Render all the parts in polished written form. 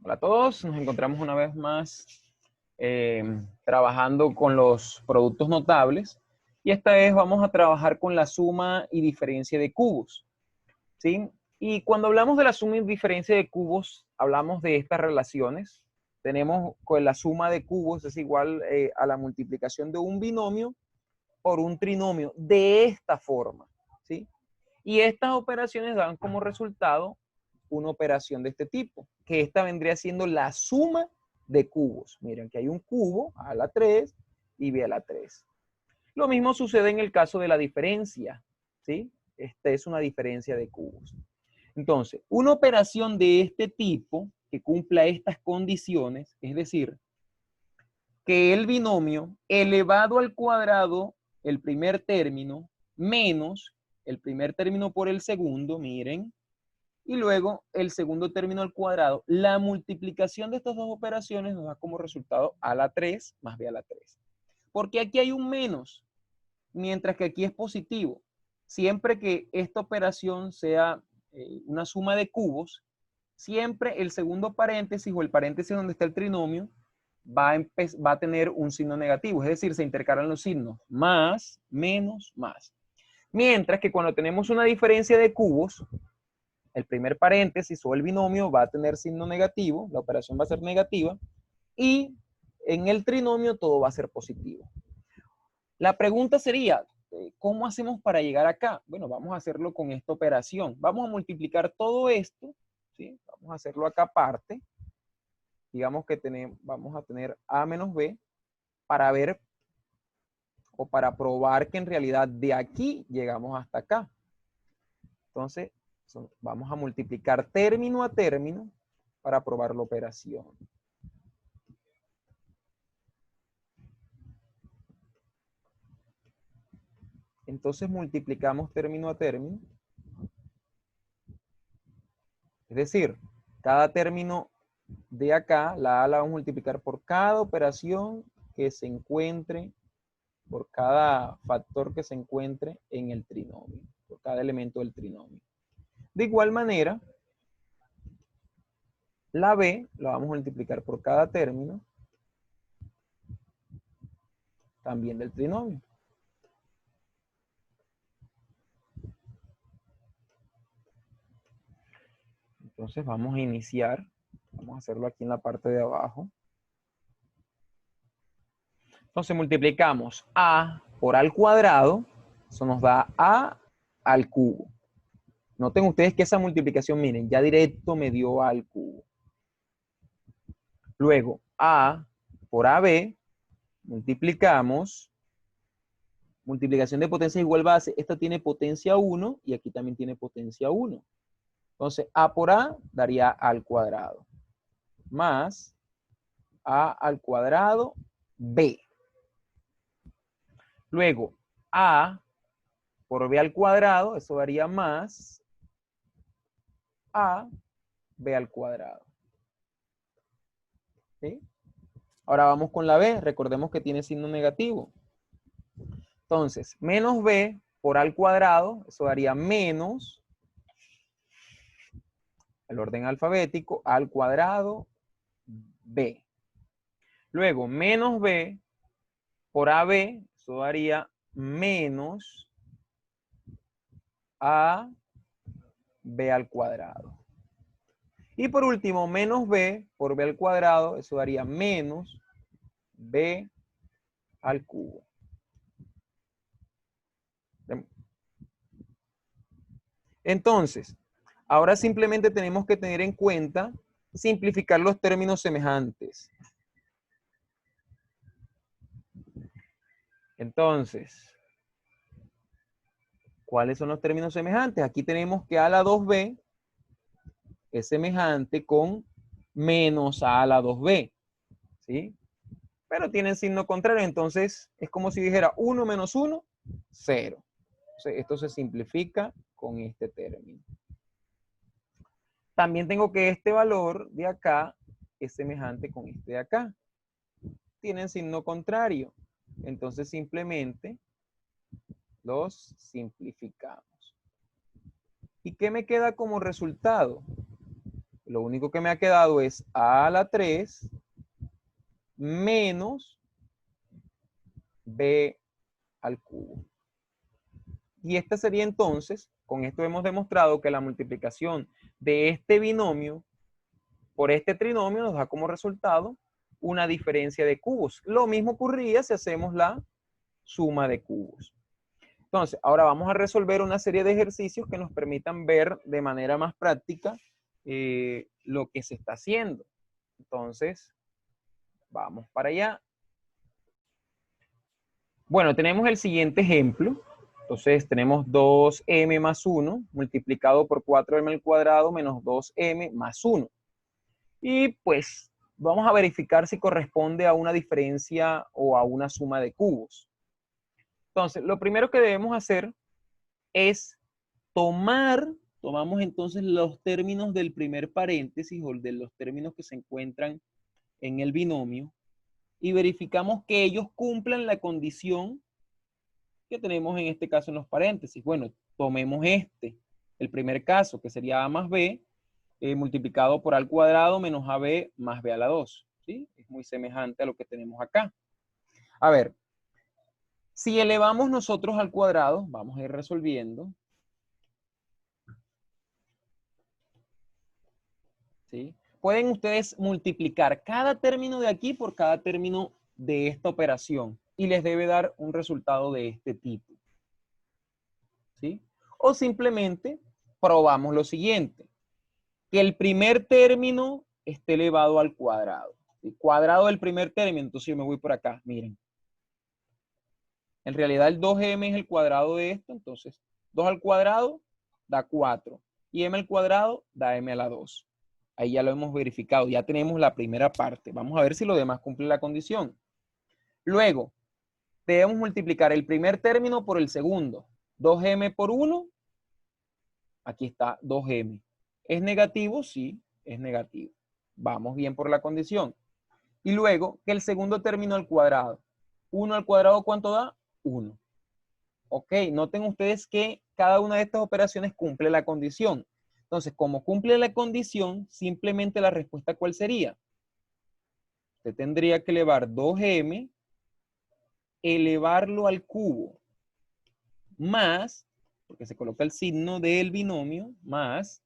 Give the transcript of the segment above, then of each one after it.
Hola a todos, nos encontramos una vez más trabajando con los productos notables y esta vez vamos a trabajar con la suma y diferencia de cubos, ¿sí? Y cuando hablamos de la suma y diferencia de cubos, hablamos de estas relaciones. Tenemos que la suma de cubos es igual a la multiplicación de un binomio por un trinomio de esta forma, ¿sí? Y estas operaciones dan como resultado una operación de este tipo, que esta vendría siendo la suma de cubos. Miren que hay un cubo a la 3 y b a la 3. Lo mismo sucede en el caso de la diferencia, ¿sí? Esta es una diferencia de cubos. Entonces, una operación de este tipo que cumpla estas condiciones, es decir, que el binomio elevado al cuadrado, el primer término, menos el primer término por el segundo, miren, y luego el segundo término al cuadrado, la multiplicación de estas dos operaciones nos da como resultado a la 3 más b a la 3. Porque aquí hay un menos, mientras que aquí es positivo. Siempre que esta operación sea una suma de cubos, siempre el segundo paréntesis o el paréntesis donde está el trinomio va a tener un signo negativo, es decir, se intercalan los signos, más, menos, más. Mientras que cuando tenemos una diferencia de cubos, el primer paréntesis o el binomio va a tener signo negativo, la operación va a ser negativa, y en el trinomio todo va a ser positivo. La pregunta sería, ¿cómo hacemos para llegar acá? Bueno, vamos a hacerlo con esta operación. Vamos a multiplicar todo esto, ¿sí? Vamos a hacerlo acá aparte. Digamos que vamos a tener a menos b para ver o para probar que en realidad de aquí llegamos hasta acá. Entonces, vamos a multiplicar término a término para probar la operación. Entonces multiplicamos término a término. Es decir, cada término de acá, la A la vamos a multiplicar por cada operación que se encuentre, por cada factor que se encuentre en el trinomio, por cada elemento del trinomio. De igual manera, la B la vamos a multiplicar por cada término también del trinomio. Entonces vamos a iniciar, vamos a hacerlo aquí en la parte de abajo. Entonces multiplicamos A por A al cuadrado, eso nos da A al cubo. Noten ustedes que esa multiplicación, miren, ya directo me dio A al cubo. Luego A por AB, multiplicamos, multiplicación de potencia igual base, esta tiene potencia 1 y aquí también tiene potencia 1. Entonces A por A daría A al cuadrado, más A al cuadrado B. Luego, A por B al cuadrado, eso daría más A B al cuadrado. ¿Sí? Ahora vamos con la B. Recordemos que tiene signo negativo. Entonces, menos B por A al cuadrado, eso daría menos el orden alfabético, A al cuadrado B. Luego, menos B por AB, eso daría menos A B al cuadrado. Y por último, menos B por B al cuadrado, eso daría menos B al cubo. Entonces, ahora simplemente tenemos que tener en cuenta simplificar los términos semejantes. Entonces, ¿cuáles son los términos semejantes? Aquí tenemos que A a la 2B es semejante con menos A a la 2B, ¿sí? Pero tienen signo contrario, entonces es como si dijera 1 menos 1, 0. Entonces, esto se simplifica con este término. También tengo que este valor de acá es semejante con este de acá. Tienen signo contrario. Entonces simplemente los simplificamos. ¿Y qué me queda como resultado? Lo único que me ha quedado es a a la 3 menos b al cubo. Y esta sería entonces, con esto hemos demostrado que la multiplicación de este binomio por este trinomio nos da como resultado una diferencia de cubos. Lo mismo ocurría si hacemos la suma de cubos. Entonces, ahora vamos a resolver una serie de ejercicios que nos permitan ver de manera más práctica lo que se está haciendo. Entonces, vamos para allá. Bueno, tenemos el siguiente ejemplo. Entonces, tenemos 2m más 1 multiplicado por 4m al cuadrado menos 2m más 1. Y pues, vamos a verificar si corresponde a una diferencia o a una suma de cubos. Entonces, lo primero que debemos hacer es tomamos entonces los términos del primer paréntesis o de los términos que se encuentran en el binomio y verificamos que ellos cumplan la condición que tenemos en este caso en los paréntesis. Bueno, tomemos el primer caso, que sería a más b multiplicado por a al cuadrado menos ab más b a la 2. ¿Sí? Es muy semejante a lo que tenemos acá. A ver, si elevamos nosotros al cuadrado, vamos a ir resolviendo. ¿Sí? Pueden ustedes multiplicar cada término de aquí por cada término de esta operación y les debe dar un resultado de este tipo. ¿Sí? O simplemente probamos lo siguiente, que el primer término esté elevado al cuadrado. ¿Sí? Cuadrado del primer término, entonces yo me voy por acá, miren. En realidad el 2m es el cuadrado de esto, entonces 2 al cuadrado da 4 y m al cuadrado da m a la 2. Ahí ya lo hemos verificado, ya tenemos la primera parte. Vamos a ver si lo demás cumple la condición. Luego, debemos multiplicar el primer término por el segundo. 2m por 1, aquí está 2m. ¿Es negativo? Sí, es negativo. Vamos bien por la condición. Y luego, que el segundo término al cuadrado. 1 al cuadrado, ¿cuánto da? 1. Ok, noten ustedes que cada una de estas operaciones cumple la condición. Entonces, como cumple la condición, simplemente la respuesta, ¿cuál sería? Usted tendría que elevar 2m, elevarlo al cubo, más, porque se coloca el signo del binomio, más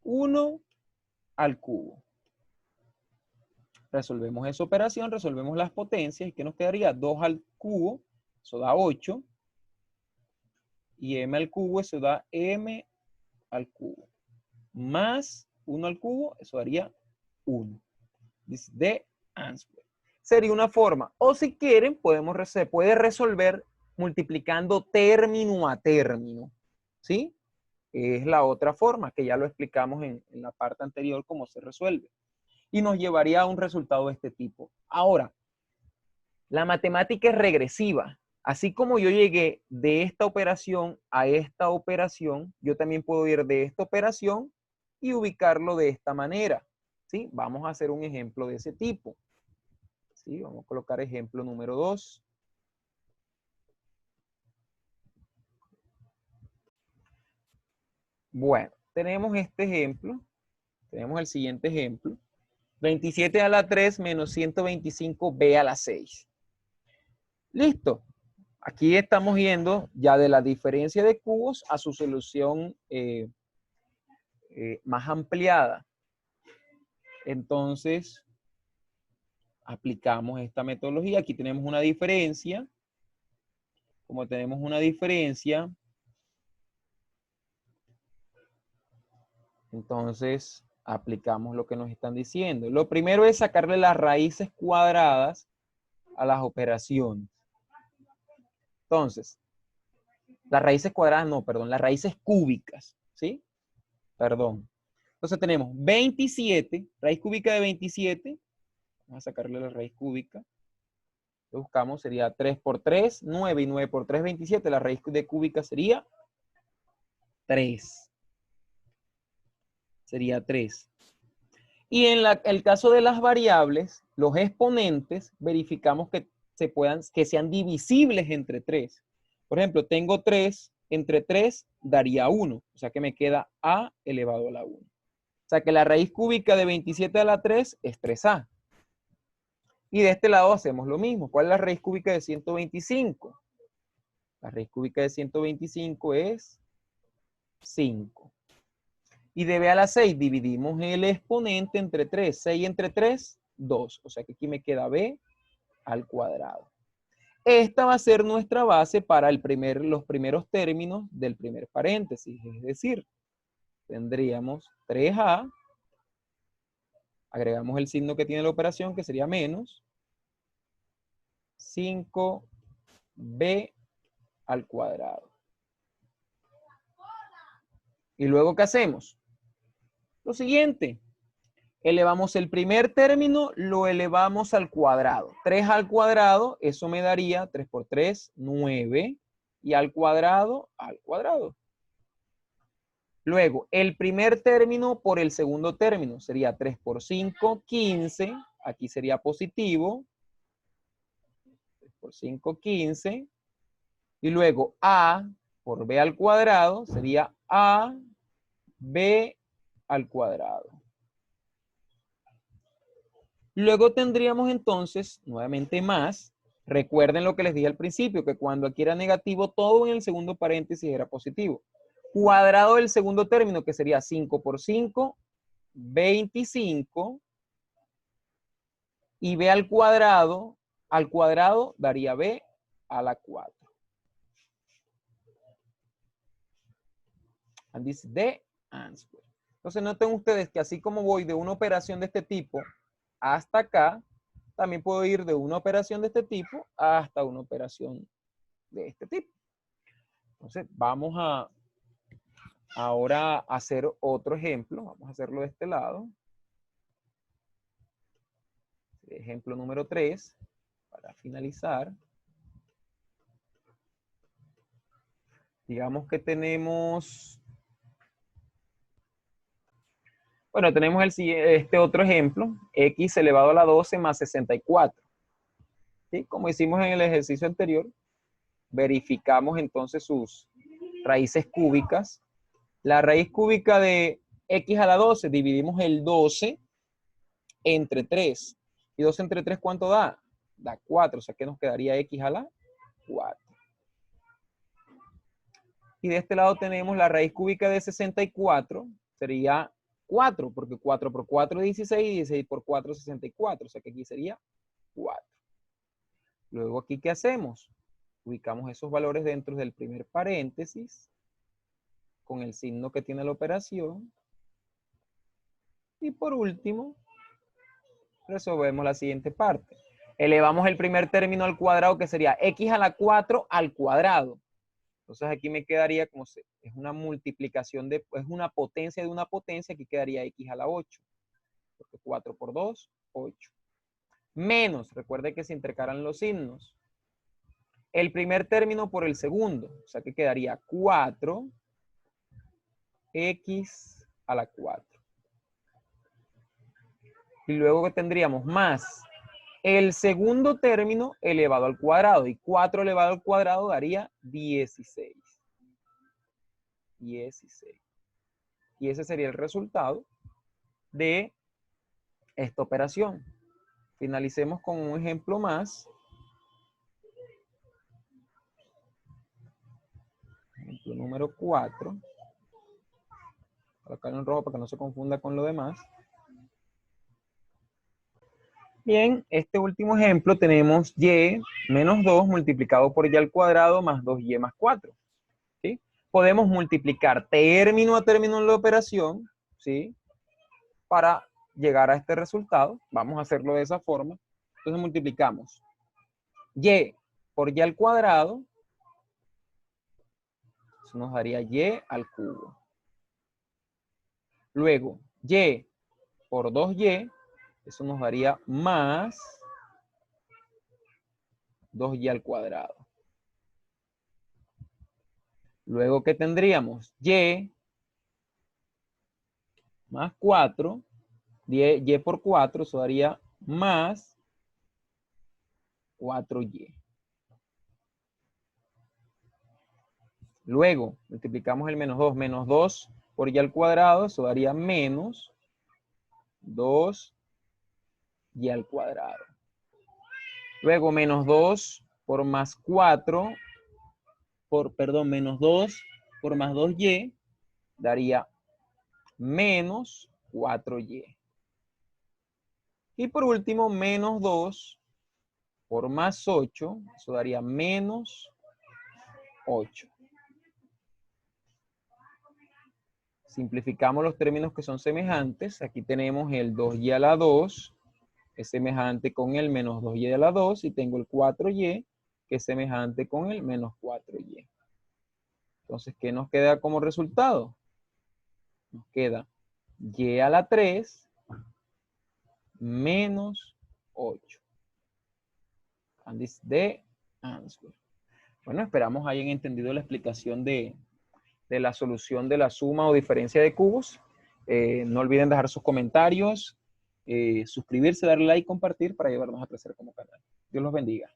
1 al cubo. Resolvemos esa operación, resolvemos las potencias, y ¿qué nos quedaría? 2 al cubo, eso da 8, y m al cubo, eso da m al cubo, más 1 al cubo, eso daría 1. This is the answer. Sería una forma. O si quieren, se puede resolver multiplicando término a término. ¿Sí? Es la otra forma, que ya lo explicamos en la parte anterior cómo se resuelve. Y nos llevaría a un resultado de este tipo. Ahora, la matemática es regresiva. Así como yo llegué de esta operación a esta operación, yo también puedo ir de esta operación y ubicarlo de esta manera. ¿Sí? Vamos a hacer un ejemplo de ese tipo. ¿Sí? Vamos a colocar ejemplo número 2. Bueno, tenemos este ejemplo. Tenemos el siguiente ejemplo. 27 a la 3 menos 125b a la 6. Listo. Aquí estamos yendo ya de la diferencia de cubos a su solución más ampliada. Entonces, aplicamos esta metodología. Aquí tenemos una diferencia. Como tenemos una diferencia, entonces aplicamos lo que nos están diciendo. Lo primero es sacarle las raíces cuadradas a las operaciones. Entonces, las raíces cuadradas, no, perdón, las raíces cúbicas, ¿sí? Perdón. Entonces tenemos 27, raíz cúbica de 27. Vamos a sacarle la raíz cúbica. Lo buscamos, sería 3 por 3, 9, y 9 por 3, 27. La raíz de cúbica sería 3. Sería 3. Y en el caso de las variables, los exponentes, verificamos que sean divisibles entre 3. Por ejemplo, tengo 3, entre 3 daría 1. O sea que me queda a elevado a la 1. O sea que la raíz cúbica de 27 a la 3 es 3a. Y de este lado hacemos lo mismo. ¿Cuál es la raíz cúbica de 125? La raíz cúbica de 125 es 5. Y de b a la 6 dividimos el exponente entre 3. 6 entre 3, 2. O sea que aquí me queda b al cuadrado. Esta va a ser nuestra base para los primeros términos del primer paréntesis. Es decir, tendríamos 3a, agregamos el signo que tiene la operación, que sería menos 5b al cuadrado. ¿Y luego qué hacemos? Lo siguiente, elevamos el primer término, lo elevamos al cuadrado. 3 al cuadrado, eso me daría 3 por 3, 9. Y al cuadrado. Luego, el primer término por el segundo término sería 3 por 5, 15. Aquí sería positivo. 3 por 5, 15. Y luego a por b al cuadrado sería a b al cuadrado. Luego tendríamos entonces, nuevamente más, recuerden lo que les dije al principio, que cuando aquí era negativo, todo en el segundo paréntesis era positivo. Cuadrado del segundo término, que sería 5 por 5, 25. Y b al cuadrado daría b a la 4. And this is the answer. Entonces noten ustedes que así como voy de una operación de este tipo hasta acá, también puedo ir de una operación de este tipo hasta una operación de este tipo. Entonces vamos a ahora hacer otro ejemplo. Vamos a hacerlo de este lado. Ejemplo número 3, para finalizar. Digamos que tenemos... Bueno, tenemos este otro ejemplo, x elevado a la 12 más 64. ¿Sí? Como hicimos en el ejercicio anterior, verificamos entonces sus raíces cúbicas. La raíz cúbica de x a la 12, dividimos el 12 entre 3. ¿Y 12 entre 3 cuánto da? Da 4, o sea que nos quedaría x a la 4. Y de este lado tenemos la raíz cúbica de 64, sería 4, porque 4 por 4 es 16 y 16 por 4 es 64, o sea que aquí sería 4. Luego aquí, ¿qué hacemos? Ubicamos esos valores dentro del primer paréntesis, con el signo que tiene la operación. Y por último, resolvemos la siguiente parte. Elevamos el primer término al cuadrado, que sería x a la 4 al cuadrado. Entonces aquí me quedaría como es una multiplicación es una potencia de una potencia, aquí quedaría x a la 8. Porque 4 por 2, 8. Menos, recuerde que se intercalan los signos. El primer término por el segundo, o sea que quedaría 4x a la 4. Y luego tendríamos más el segundo término elevado al cuadrado. Y 4 elevado al cuadrado daría 16. 16. Y ese sería el resultado de esta operación. Finalicemos con un ejemplo más. Ejemplo número 4. Colocarlo en rojo para que no se confunda con lo demás. Bien, este último ejemplo tenemos y menos 2 multiplicado por y al cuadrado más 2y más 4. ¿Sí? Podemos multiplicar término a término en la operación, ¿sí? Para llegar a este resultado. Vamos a hacerlo de esa forma. Entonces multiplicamos y por y al cuadrado. Eso nos daría y al cubo. Luego, y por 2y. Eso nos daría más 2y al cuadrado. Luego, ¿qué tendríamos? Y más 4. Y por 4, eso daría más 4y. Luego, multiplicamos el menos 2. Menos 2 por y al cuadrado, eso daría menos 2y al cuadrado. Luego menos 2 por más 4, menos 2 por más 2y daría menos 4y. Y por último, menos 2 por más 8, eso daría menos 8. Simplificamos los términos que son semejantes. Aquí tenemos el 2y a la 2, que es semejante con el menos 2y a la 2, y tengo el 4y, que es semejante con el menos 4y. Entonces, ¿qué nos queda como resultado? Nos queda y a la 3 menos 8. And this is the answer. Bueno, esperamos hayan entendido la explicación de la solución de la suma o diferencia de cubos. No olviden dejar sus comentarios, suscribirse, darle like, compartir para ayudarnos a crecer como canal. Dios los bendiga.